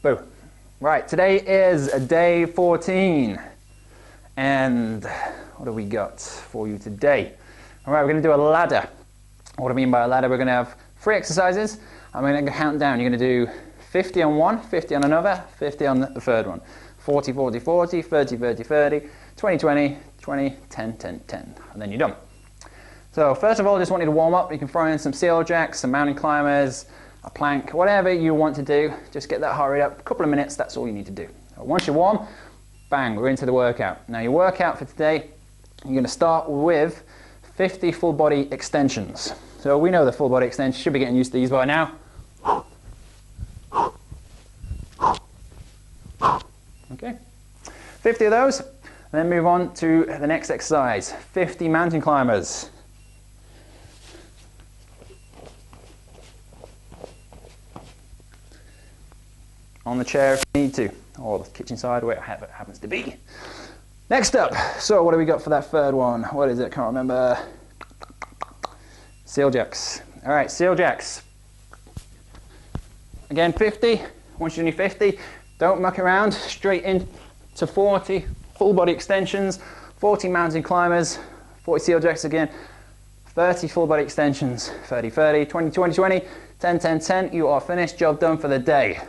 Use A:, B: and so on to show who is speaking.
A: Boo. Right, today is day 14. And what have we got for you today? All right, we're going to do a ladder. What I mean by a ladder, we're going to have 3 exercises. I'm going to count down. You're going to do 50 on one, 50 on another, 50 on the third one. 40, 40, 40, 30, 30, 30, 20, 20, 20, 10, 10, 10. And then you're done. So first of all, just want you to warm up. You can throw in some seal jacks, some mountain climbers, a plank, whatever you want to do. Just get that heart rate up. A couple of minutes, that's all you need to do. Once you're warm, bang, we're into the workout. Now your workout for today, you're going to start with 50 full body extensions. So we know the full body extensions, should be getting used to these by now. Okay, 50 of those, and then move on to the next exercise, 50 mountain climbers. On the chair if you need to, or the kitchen side, where it happens to be. Next up, so what do we got for that third one? What is it? Can't remember. Seal jacks. All right, seal jacks. Again, 50. Once you're in your 50, don't muck around. Straight in to 40 full body extensions, 40 mountain climbers, 40 seal jacks again, 30 full body extensions, 30, 30, 20, 20, 20, 10, 10, 10. You are finished. Job done for the day.